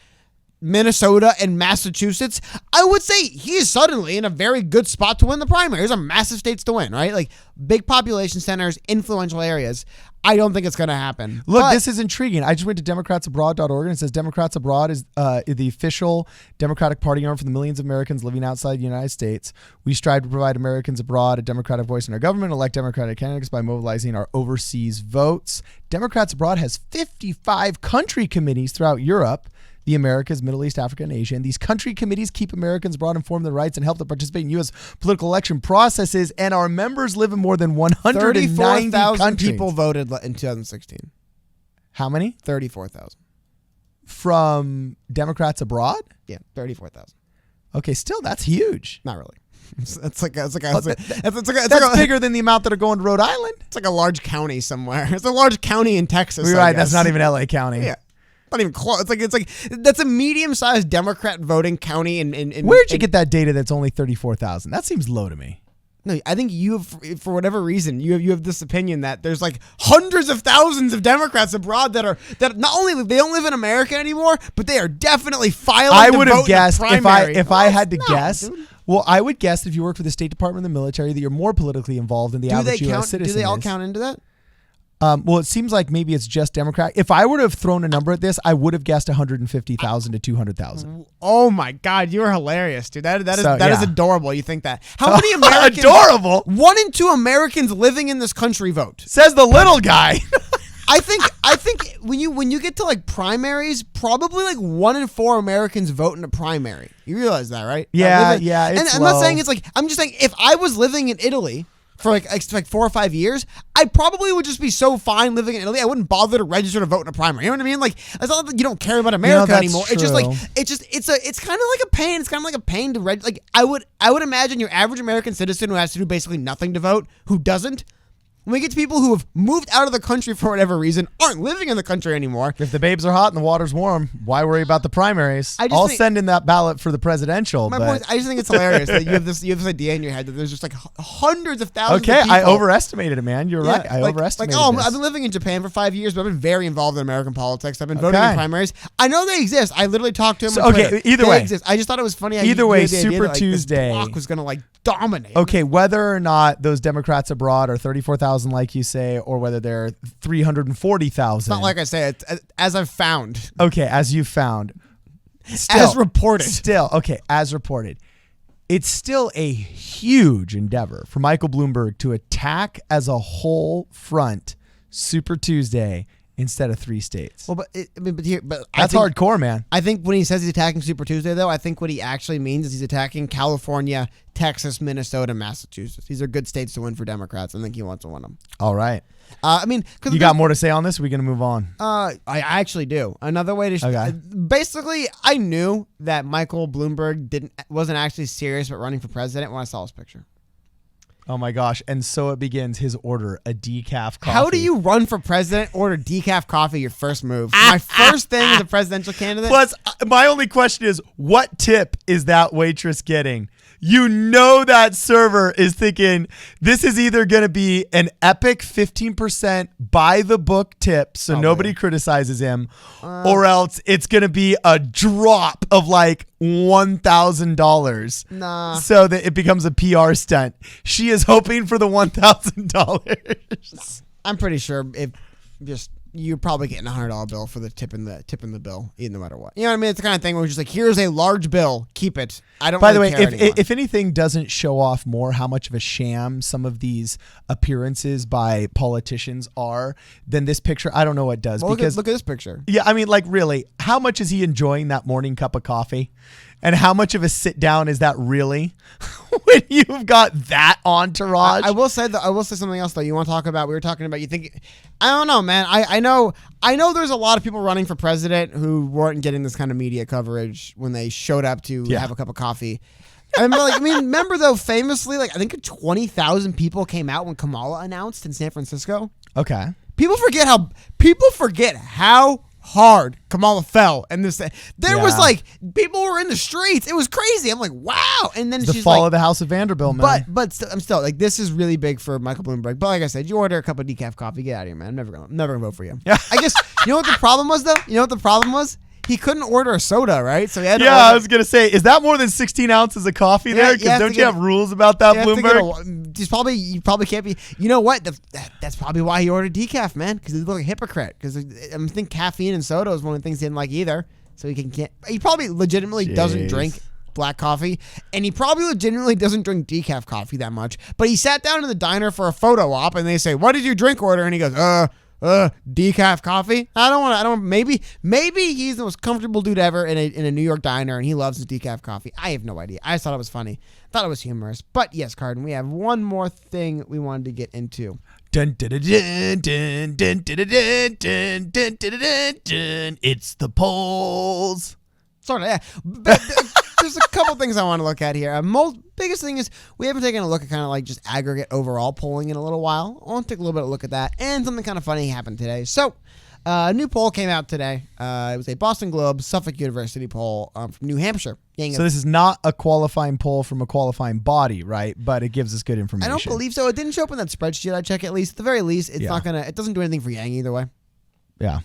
Minnesota, and Massachusetts, I would say he is suddenly in a very good spot to win the primary. These are massive states to win, right? Like big population centers, influential areas. I don't think it's going to happen. Look, this is intriguing. I just went to democratsabroad.org and it says Democrats Abroad is the official Democratic Party arm for the millions of Americans living outside the United States. We strive to provide Americans abroad a democratic voice in our government, elect democratic candidates by mobilizing our overseas votes. Democrats Abroad has 55 country committees throughout Europe, the Americas, Middle East, Africa, and Asia. And these country committees keep Americans abroad informed of their rights and help them participate in U.S. political election processes. And our members live in more than 190 countries. People voted in 2016. How many? 34,000. From Democrats abroad? Yeah, 34,000. Okay, still, that's huge. Not really. That's bigger than the amount that are going to Rhode Island. It's like a large county somewhere. It's a large county in Texas. You're right. That's not even LA County. Yeah. Not even close. It's like that's a medium-sized Democrat voting county. Where'd you get that data that's only 34,000? That seems low to me. No, I think you have, for whatever reason, you have this opinion that there's like hundreds of thousands of Democrats abroad that not only they don't live in America anymore, but they are definitely filing. I to would vote have guessed in the primary. if I had to No, guess. dude. Well, I would guess if you work for the State Department or the military that you're more politically involved than the average U.S. citizen. Do they all is. count into that? Well, it seems like maybe it's just Democrat. If I would have thrown a number at this, I would have guessed 150,000 to 200,000. Oh my God, you're hilarious, dude. That is So, adorable. You think that? How many Americans? Adorable. 1 in 2 Americans living in this country vote. Says the little guy. I think when you get to like primaries, probably like 1 in 4 Americans vote in a primary. You realize that, right? Yeah, And it's I'm not low. saying it's like, I'm just saying if I was living in Italy for like 4 or 5 years, I probably would just be so fine living in Italy. I wouldn't bother to register to vote in a primary. You know what I mean? Like, it's not that you don't care about America that's anymore. It's just like true. it's kind of like a pain. It's kind of like a pain to like. I would imagine your average American citizen who has to do basically nothing to vote, who doesn't. When we get to people who have moved out of the country for whatever reason, aren't living in the country anymore. If the babes are hot and the water's warm, why worry about the primaries? I just I'll think- send in that ballot for the presidential. My but point is, I just think it's hilarious that you have this idea in your head that there's just like hundreds of thousands okay, of people. I overestimated it, man. You're right. I like, overestimated Like, this. I've been living in Japan for 5 years, but I've been very involved in American politics. I've been voting in Okay. primaries. I know they exist. I literally talked to them. So, on okay, Twitter. either They way. exist. I just thought it was funny. How Either you way, had the idea Super that, like, Tuesday. This block was gonna like dominate. Okay, whether or not those Democrats abroad are 34,000, like you say, or whether they're 340,000. It's not like I say it. As I've found, Okay, as you found. as reported. Still, okay, as reported. It's still a huge endeavor for Michael Bloomberg to attack as a whole front Super Tuesday instead of 3 states. Well, but That's hardcore, man. I think when he says he's attacking Super Tuesday, though, I think what he actually means is he's attacking California, Texas, Minnesota, Massachusetts. These are good states to win for Democrats. I think he wants to win them. All right. Because You got more to say on this? Or are we going to move on? I actually do. Another way to Okay. basically, I knew that Michael Bloomberg wasn't actually serious about running for president when I saw his picture. Oh my gosh. And so it begins his order, a decaf coffee. How do you run for president, order decaf coffee your first move? My first thing as a presidential candidate. Plus, my only question is, what tip is that waitress getting? You know that server is thinking this is either going to be an epic 15% by the book tip so nobody criticizes him, or else it's going to be a drop of like $1,000. Nah. So that it becomes a PR stunt. She is hoping for the $1,000. I'm pretty sure if just you're probably getting a $100 bill for the tip in the bill, no matter what. You know what I mean? It's the kind of thing where it's just like, here's a large bill, keep it. I don't. By the really way, care anymore. if anything doesn't show off more how much of a sham some of these appearances by politicians are, then this picture, I don't know what does. Well, because look at this picture. yeah, I mean, like really, how much is he enjoying that morning cup of coffee? And how much of a sit down is that really when you've got that entourage? I will say something else though. You want to talk about? We were talking about. You think? I don't know, man. I know. There's a lot of people running for president who weren't getting this kind of media coverage when they showed up to have a cup of coffee. Remember though, famously, like I think 20,000 people came out when Kamala announced in San Francisco. Okay. People forget how hard Kamala fell, and was like people were in the streets. It was crazy. I'm like, wow. And then The she's fall like, of the House of Vanderbilt, man. but I'm still like, this is really big for Michael Bloomberg. But like I said, you order a cup of decaf coffee, get out of here, man. I'm never gonna vote for you. Yeah. I guess you know what the problem was though. He couldn't order a soda, right? So he had to I order, was going to say, is that more than 16 ounces of coffee there? you Because have to don't you get- have rules about that, you have to get Bloomberg? you probably can't be. You know what? That's probably why he ordered decaf, man. Because he looked like a hypocrite. Because I think caffeine and soda is one of the things he didn't like either. So he probably legitimately doesn't Jeez. drink black coffee, and he probably legitimately doesn't drink decaf coffee that much. But he sat down in the diner for a photo op, and they say, "What did you drink order?" And he goes, decaf coffee. Maybe he's the most comfortable dude ever in a New York diner, and he loves his decaf coffee. I have no idea. I just thought it was funny. Thought it was humorous. But yes, Carden, we have one more thing we wanted to get into. Dun, dun, dun, dun, dun, dun, dun, dun, dun, dun, dun, dun, dun. It's the polls. Sort of, yeah. But there's a couple things I want to look at here. Biggest thing is we haven't taken a look at kind of like just aggregate overall polling in a little while. I want to take a little bit of a look at that. And something kind of funny happened today. So A new poll came out today. It was a Boston Globe, Suffolk University poll from New Hampshire. So this is not a qualifying poll from a qualifying body, right? But it gives us good information. I don't believe so. It didn't show up in that spreadsheet I checked, at least. At the very least, it's not going to, it doesn't do anything for Yang either way. Yeah.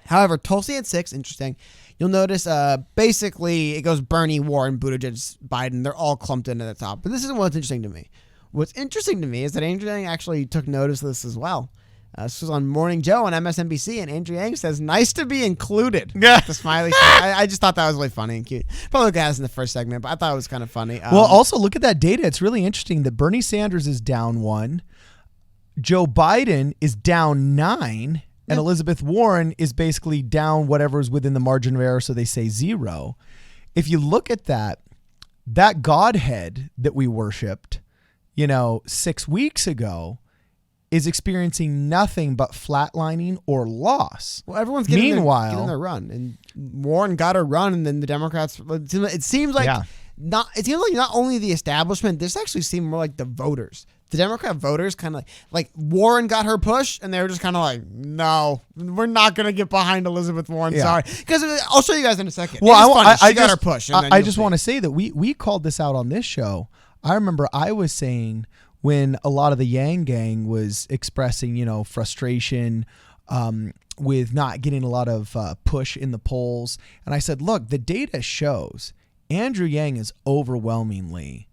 However, Tulsi at 6, interesting. You'll notice basically it goes Bernie, Warren, Buttigieg, Biden. They're all clumped into the top. But this isn't what's interesting to me. What's interesting to me is that Andrew Yang actually took notice of this as well. This was on Morning Joe on MSNBC, and Andrew Yang says, "Nice to be included." Yeah. The smiley face. I just thought that was really funny and cute. Probably look at this in the first segment, but I thought it was kind of funny. Well, also look at that data. It's really interesting that Bernie Sanders is down 1, Joe Biden is down 9, and Elizabeth Warren is basically down whatever's within the margin of error, so they say 0. If you look at that Godhead that we worshipped, 6 weeks ago, is experiencing nothing but flatlining or loss. Well, everyone's getting their run, and Warren got her run, and then the Democrats. It seems like not only the establishment. This actually seemed more like the voters. The Democrat voters kind of like Warren got her push, and they were just kind of like, no, we're not going to get behind Elizabeth Warren. Sorry, because I'll show you guys in a second. Well, I got her push. I just want to say that we called this out on this show. I remember I was saying, when a lot of the Yang gang was expressing, frustration with not getting a lot of push in the polls. And I said, look, the data shows Andrew Yang is overwhelmingly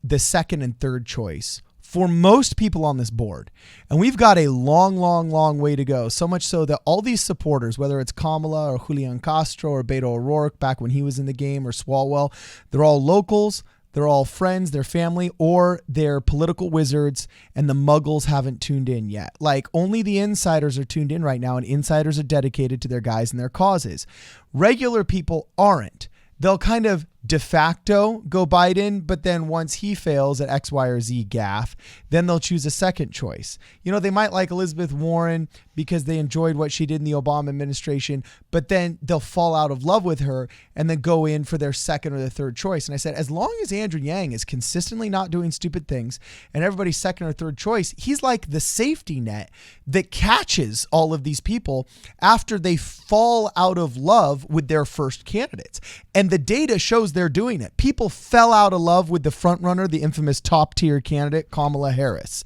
the second and third choice for most people on this board. And we've got a long, long, long way to go. So much so that all these supporters, whether it's Kamala or Julian Castro or Beto O'Rourke back when he was in the game, or Swalwell, they're all locals. They're all friends, they're family, or they're political wizards, and the muggles haven't tuned in yet. Like, only the insiders are tuned in right now, and insiders are dedicated to their guys and their causes. Regular people aren't. They'll kind of de facto go Biden, but then once he fails at X, Y, or Z gaffe, then they'll choose a second choice. They might like Elizabeth Warren because they enjoyed what she did in the Obama administration, but then they'll fall out of love with her and then go in for their second or their third choice. And I said, as long as Andrew Yang is consistently not doing stupid things and everybody's second or third choice, he's like the safety net that catches all of these people after they fall out of love with their first candidates. And the data shows they're doing it. People fell out of love with the front runner, the infamous top tier candidate, Kamala Harris.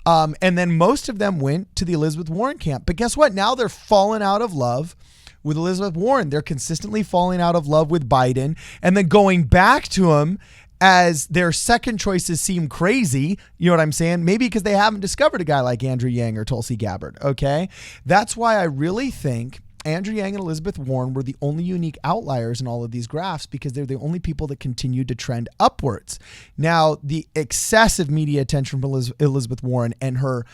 And then most of them went to the Elizabeth Warren camp. But guess what? Now they're falling out of love with Elizabeth Warren. They're consistently falling out of love with Biden and then going back to him as their second choices seem crazy. You know what I'm saying? Maybe because they haven't discovered a guy like Andrew Yang or Tulsi Gabbard. Okay. That's why I really think Andrew Yang and Elizabeth Warren were the only unique outliers in all of these graphs, because they're the only people that continued to trend upwards. Now, the excessive media attention from Elizabeth Warren and her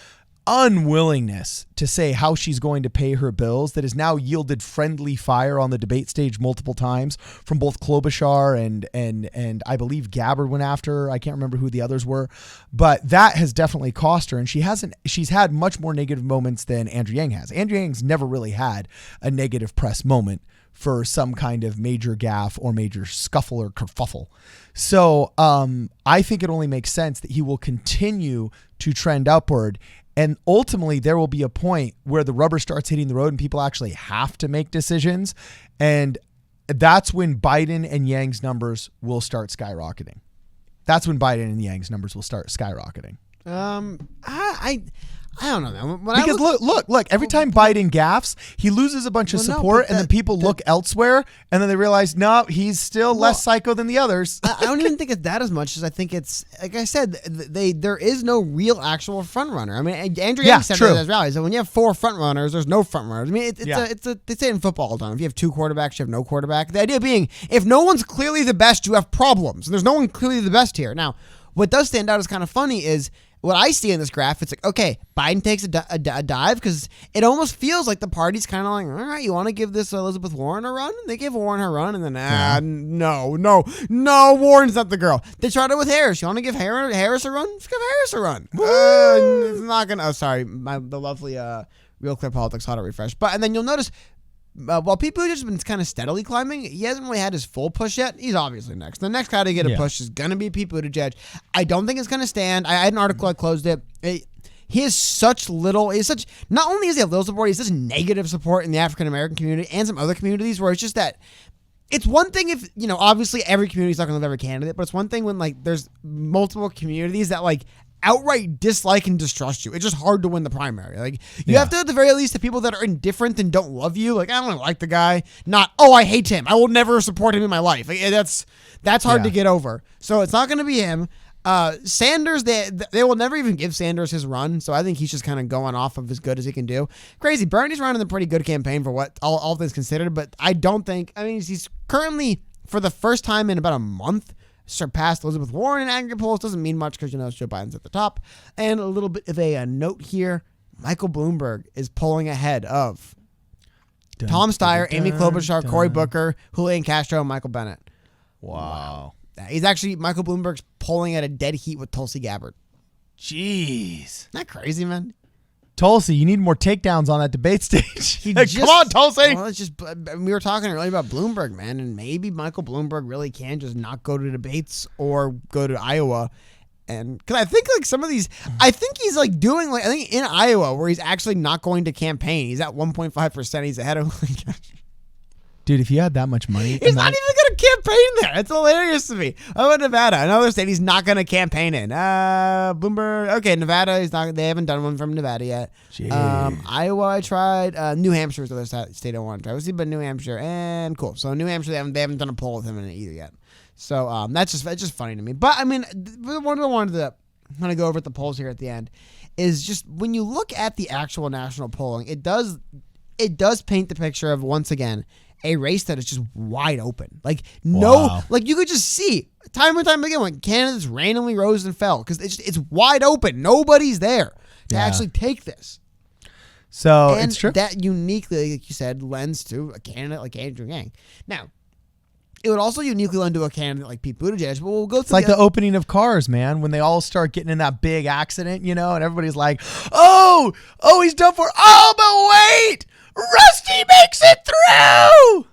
unwillingness to say how she's going to pay her bills, that has now yielded friendly fire on the debate stage multiple times from both Klobuchar and I believe Gabbard went after her. I can't remember who the others were, but that has definitely cost her. And she's had much more negative moments than Andrew Yang has. Andrew Yang's never really had a negative press moment for some kind of major gaffe or major scuffle or kerfuffle. So I think it only makes sense that he will continue to trend upward. And ultimately, there will be a point where the rubber starts hitting the road and people actually have to make decisions. And that's when Biden and Yang's numbers will start skyrocketing. That's when Biden and Yang's numbers will start skyrocketing. I don't know, man. Because look, every time Biden gaffes, he loses a bunch of support, and then people look elsewhere, and then they realize, no, he's still less psycho than the others. I don't even think it's that as much as I think it's, like I said, there is no real actual front runner. I mean, Andrew Yang said that at his rally. So when you have 4 front runners, there's no front runners. I mean, they say in football all the time, if you have 2 quarterbacks, you have no quarterback. The idea being, if no one's clearly the best, you have problems. And there's no one clearly the best here. Now, what does stand out as kind of funny is, what I see in this graph, it's like, okay, Biden takes a dive, because it almost feels like the party's kind of like, all right, you want to give this Elizabeth Warren a run? And they give Warren her run, and then, no, Warren's not the girl. They tried it with Harris. You want to give Harris a run? Let's give Harris a run. It's not going to, sorry, the lovely Real Clear Politics auto refresh. And then you'll notice, while Pete Buttigieg has been kind of steadily climbing, he hasn't really had his full push yet. He's obviously next. The next guy to get a push is going to be Pete Buttigieg. I don't think it's going to stand. I had an article, I closed it. he has such little. He's such. Not only is he have little support, he's such negative support in the African American community and some other communities where it's just that. It's one thing if, obviously every community is not going to love every candidate, but it's one thing when, like, there's multiple communities that, like, outright dislike and distrust you. It's just hard to win the primary. Like, you have to, at the very least, the people that are indifferent and don't love you, like, I don't really like the guy, not, oh, I hate him, I will never support him in my life. Like, that's hard to get over. So it's not going to be him. Sanders, they will never even give Sanders his run, so I think he's just kind of going off of as good as he can do. Crazy. Bernie's running a pretty good campaign for what all things considered, but I don't think, he's currently, for the first time in about a month, surpassed Elizabeth Warren in aggregate polls. Doesn't mean much because, Joe Biden's at the top. And a little bit of a note here, Michael Bloomberg is pulling ahead of Tom Steyer, Amy Klobuchar, Cory Booker, Julian Castro, and Michael Bennett. Wow. He's actually, Michael Bloomberg's polling at a dead heat with Tulsi Gabbard. Jeez. Isn't that crazy, man? Tulsi, you need more takedowns on that debate stage. Come on, Tulsi. Well, it's just, we were talking earlier about Bloomberg, man, and maybe Michael Bloomberg really can just not go to debates or go to Iowa. And because I think like some of these, I think he's like doing like, I think in Iowa where he's actually not going to campaign. He's at 1.5%. He's ahead of Dude, if you had that much money. He's not even going to campaign there. It's hilarious to me. How about Nevada? Another state he's not going to campaign in. Bloomberg. Okay, Nevada. They haven't done one from Nevada yet. Iowa, I tried. New Hampshire is the other state I want to try. We'll see, but New Hampshire. And cool. So New Hampshire, they haven't done a poll with him in it either yet. So it's just funny to me. But, the one I wanted to kind of go over at the polls here at the end is just when you look at the actual national polling, it does paint the picture of, once again, a race that is just wide open. Like, you could just see time and time again when candidates randomly rose and fell because it's wide open. Nobody's there to actually take this. So and it's true. That uniquely, like you said, lends to a candidate like Andrew Yang. Now, it would also uniquely lend to a candidate like Pete Buttigieg, but we'll go through. It's like the opening of Cars, man, when they all start getting in that big accident, and everybody's like, oh, he's done for. Oh, but wait, Rusty makes it through.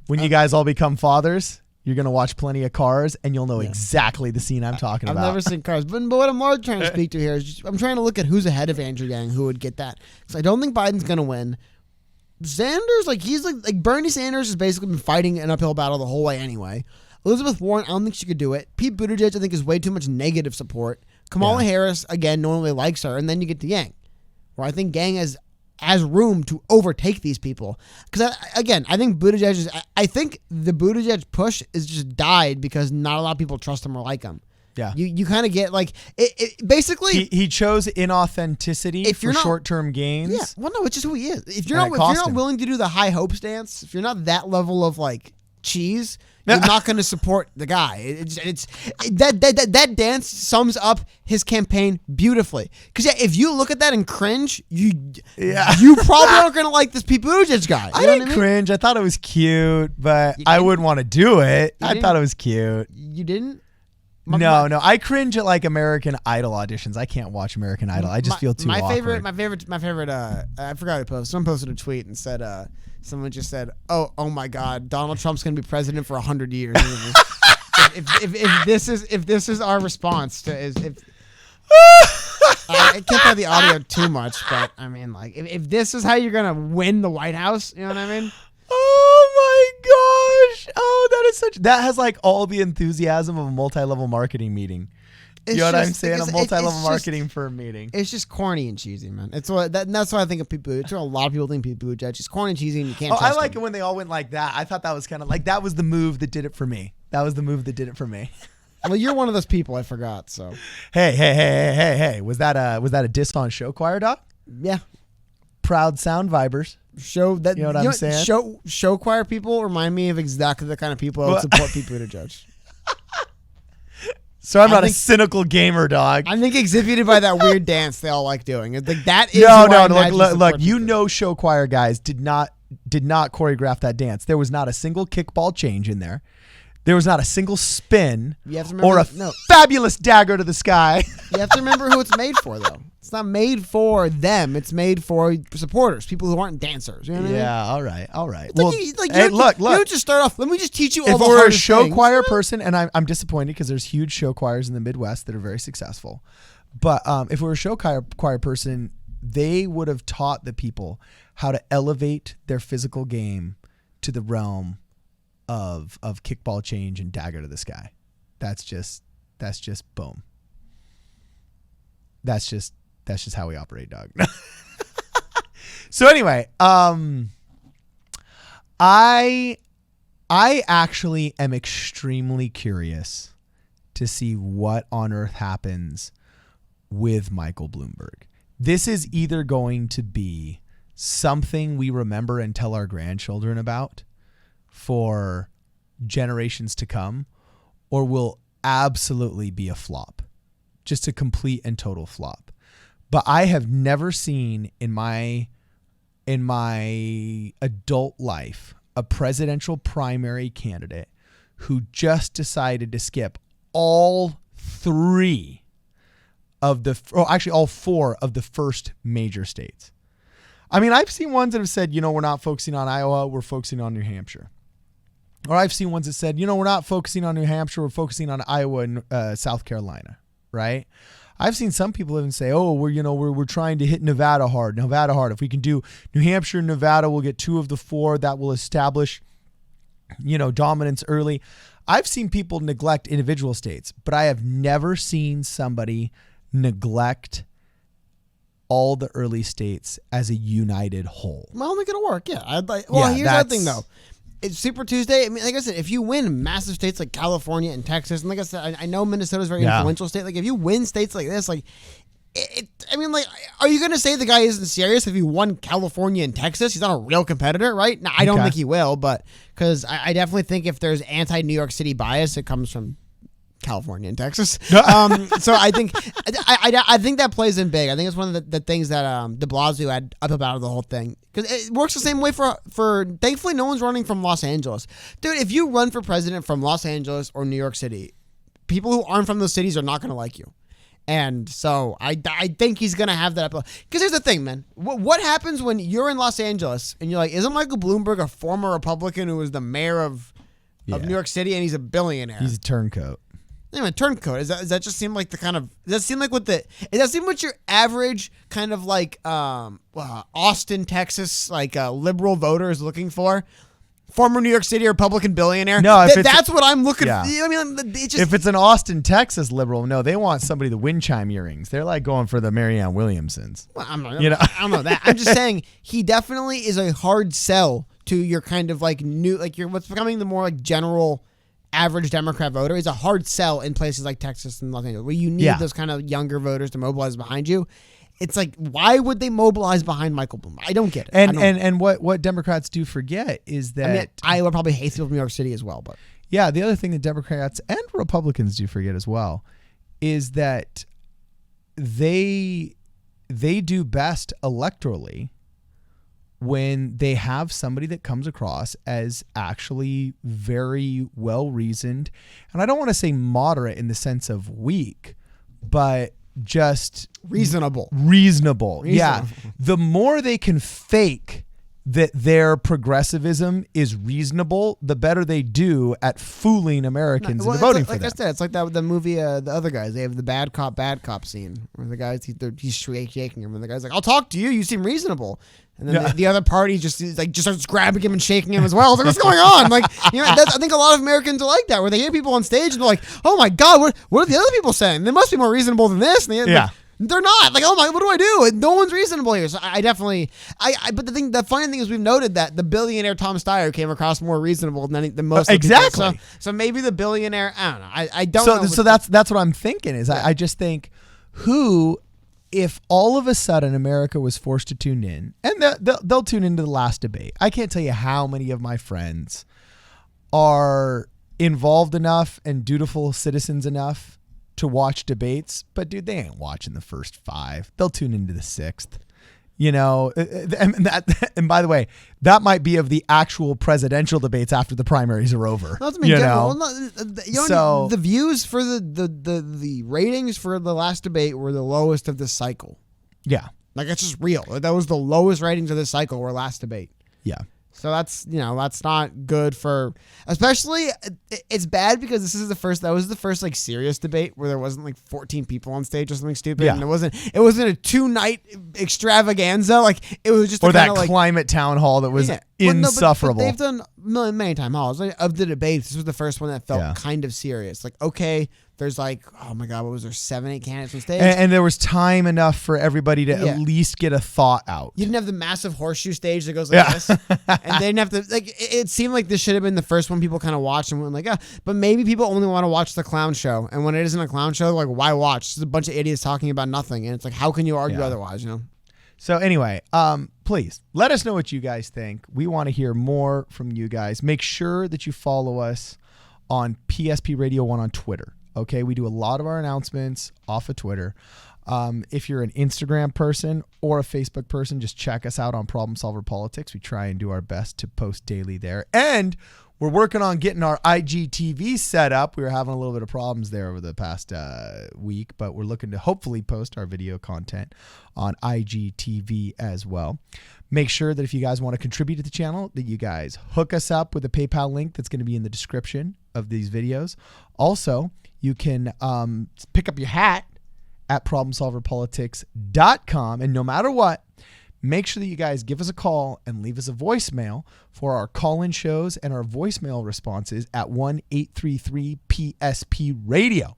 When you guys all become fathers, you're going to watch plenty of Cars, and you'll know exactly the scene I'm talking about. I've never seen Cars, but what I'm more trying to speak to here is I'm trying to look at who's ahead of Andrew Yang, who would get that. Because I don't think Biden's going to win. Sanders, he's like Bernie Sanders has basically been fighting an uphill battle the whole way anyway. Elizabeth Warren, I don't think she could do it. Pete Buttigieg, I think, is way too much negative support. Kamala Harris, again, no one really likes her. And then you get to Yang, where I think Yang has room to overtake these people. Because, I think Buttigieg I think the Buttigieg push is just died because not a lot of people trust him or like him. Yeah. You kind of get like it basically he chose inauthenticity for short-term gains. Yeah. Well, no, it's just who he is. If you're not willing to do the high hopes dance, if you're not that level of like cheese, you're not going to support the guy. It's that dance sums up his campaign beautifully. Because if you look at that and cringe, you probably aren't going to like this Pete Buttigieg guy. I didn't cringe. I thought it was cute, but I wouldn't want to do it. I thought it was cute. You didn't? No. I cringe at like American Idol auditions. I can't watch American Idol. I just feel too awkward. My favorite. I forgot to post. Someone posted a tweet and said, someone just said, "Oh my God, Donald Trump's gonna be president for 100 years." if this is our response to I can't play the audio too much, but if this is how you're gonna win the White House, you know what I mean? Oh my gosh! Oh, that has like all the enthusiasm of a multi-level marketing meeting. You know what I'm saying? A multi-level marketing for a meeting. It's just corny and cheesy, man. That's why I think of people. It's why a lot of people think people Buttigieg. It's corny and cheesy, and you can't. I like it when they all went like that. I thought that was kind of like that was the move that did it for me. Well, you're one of those people. I forgot. So hey! Was that a diss on show choir, Doc? Yeah. Proud sound vibers. Show that, you know what I'm saying? Show choir people remind me of exactly the kind of people I would support Pete Buttigieg. So I'm not a cynical gamer, dog. I think exhibited by that weird dance they all like doing. Like that is look. Show choir guys did not choreograph that dance. There was not a single kickball change in there. There was not a single spin or a fabulous dagger to the sky. You have to remember who it's made for, though. It's not made for them. It's made for supporters, people who aren't dancers. You know what I mean? Yeah, all right. Well, look. You don't just start off. Let me just teach you all the hardest things. If we're a show choir person, and I'm disappointed because there's huge show choirs in the Midwest that are very successful. But if we were a show choir person, they would have taught the people how to elevate their physical game to the realm of kickball change and dagger to the sky. That's just boom. That's just how we operate, dog. So anyway, I actually am extremely curious to see what on earth happens with Michael Bloomberg. This is either going to be something we remember and tell our grandchildren about for generations to come, or will absolutely be a flop, just a complete and total flop. But I have never seen in my adult life a presidential primary candidate who just decided to skip all all four of the first major states. I mean, I've seen ones that have said, we're not focusing on Iowa, we're focusing on New Hampshire. Or I've seen ones that said, we're not focusing on New Hampshire, we're focusing on Iowa and South Carolina, right? I've seen some people even say, we're trying to hit Nevada hard. If we can do New Hampshire and Nevada, we'll get 2 of the 4. That will establish, dominance early. I've seen people neglect individual states, but I have never seen somebody neglect all the early states as a united whole. Well, only gonna work, yeah. Here's the thing, though. It's Super Tuesday. I mean, like I said, if you win massive states like California and Texas, and like I said, I know Minnesota's a very influential state. Like, if you win states like this, like, are you going to say the guy isn't serious if he won California and Texas? He's not a real competitor, right? No, I don't think he will, but because I definitely think if there's anti-New York City bias, it comes from California and Texas. So I think that plays in big. I think it's one of the things that de Blasio had up about the whole thing, because it works the same way for thankfully no one's running from Los Angeles. Dude, if you run for president from Los Angeles or New York City, people who aren't from those cities are not going to like you. And so I think he's going to have that. Because here's the thing, man. What happens when you're in Los Angeles and you're like, isn't Michael Bloomberg a former Republican who was the mayor of New York City and he's a billionaire? He's a turncoat. Anyway, turncoat. Does that just seem like the kind of? Does that seem like does that seem what your average kind of like Austin, Texas, like liberal voter is looking for? Former New York City Republican billionaire. No, that's what I'm looking for. I mean, if it's an Austin, Texas liberal, no, they want somebody with wind chime earrings. They're like going for the Marianne Williamsons. Well, I don't know that. I'm just saying he definitely is a hard sell to your kind of like new, like your what's becoming the more like general average Democrat voter. Is a hard sell in places like Texas and Los Angeles, where you need those kind of younger voters to mobilize behind you. It's like, why would they mobilize behind Michael Bloomberg? I don't get it. And what Democrats do forget is that Iowa probably hates people from New York City as well. But yeah, the other thing that Democrats and Republicans do forget as well is that they do best electorally when they have somebody that comes across as actually very well reasoned, and I don't want to say moderate in the sense of weak, but just reasonable. Yeah. The more they can fake that their progressivism is reasonable, the better they do at fooling Americans into voting for them. Like I said, it's like that with the movie, the other guys. They have the bad cop scene where the guys he's shaking him, and the guy's like, "I'll talk to you. You seem reasonable." And then the other party just starts grabbing him and shaking him as well. It's like, what's going on? Like, I think a lot of Americans are like that, where they hear people on stage and they're like, "Oh my God, what are the other people saying? They must be more reasonable than this." And they're not. Like, oh my, what do I do? And no one's reasonable here. So I definitely, but the funny thing is, we've noted that the billionaire Tom Steyer came across more reasonable than most. Exactly. So maybe the billionaire, I don't know. I don't know. So that's what I'm thinking is I just think if all of a sudden America was forced to tune in, and they'll tune into the last debate. I can't tell you how many of my friends are involved enough and dutiful citizens enough to watch debates, but dude, they ain't watching the first 5. They'll tune into the 6th. And by the way, that might be of the actual presidential debates after the primaries are over. The views for the ratings for the last debate were the lowest of this cycle. Yeah, like it's just real. That was the lowest ratings of this cycle were last debate. Yeah. So that's not good for, especially it's bad because that was the first like serious debate where there wasn't like 14 people on stage or something stupid. Yeah. And it wasn't a 2-night extravaganza. Like it was just or that like, climate town hall that was insufferable. But they've done many time halls of the debates. This was the first one that felt kind of serious. Like, okay, there's like, oh my God, what was there, 7-8 candidates on stage? And there was time enough for everybody to at least get a thought out. You didn't have the massive horseshoe stage that goes like this. And they didn't have to, like, it seemed like this should have been the first one people kind of watched and went like, but maybe people only want to watch the clown show. And when it isn't a clown show, like, why watch? It's a bunch of idiots talking about nothing. And it's like, how can you argue otherwise, you know? So anyway, please let us know what you guys think. We want to hear more from you guys. Make sure that you follow us on PSP Radio 1 on Twitter. Okay, we do a lot of our announcements off of Twitter. If you're an Instagram person or a Facebook person, just check us out on Problem Solver Politics. We try and do our best to post daily there. And we're working on getting our IGTV set up. We were having a little bit of problems there over the past week, but we're looking to hopefully post our video content on IGTV as well. Make sure that if you guys want to contribute to the channel, that you guys hook us up with a PayPal link that's going to be in the description of these videos. Also, you can pick up your hat at problemsolverpolitics.com. And no matter what, make sure that you guys give us a call and leave us a voicemail for our call-in shows and our voicemail responses at 1-833-PSP Radio.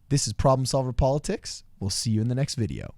This is Problem Solver Politics. We'll see you in the next video.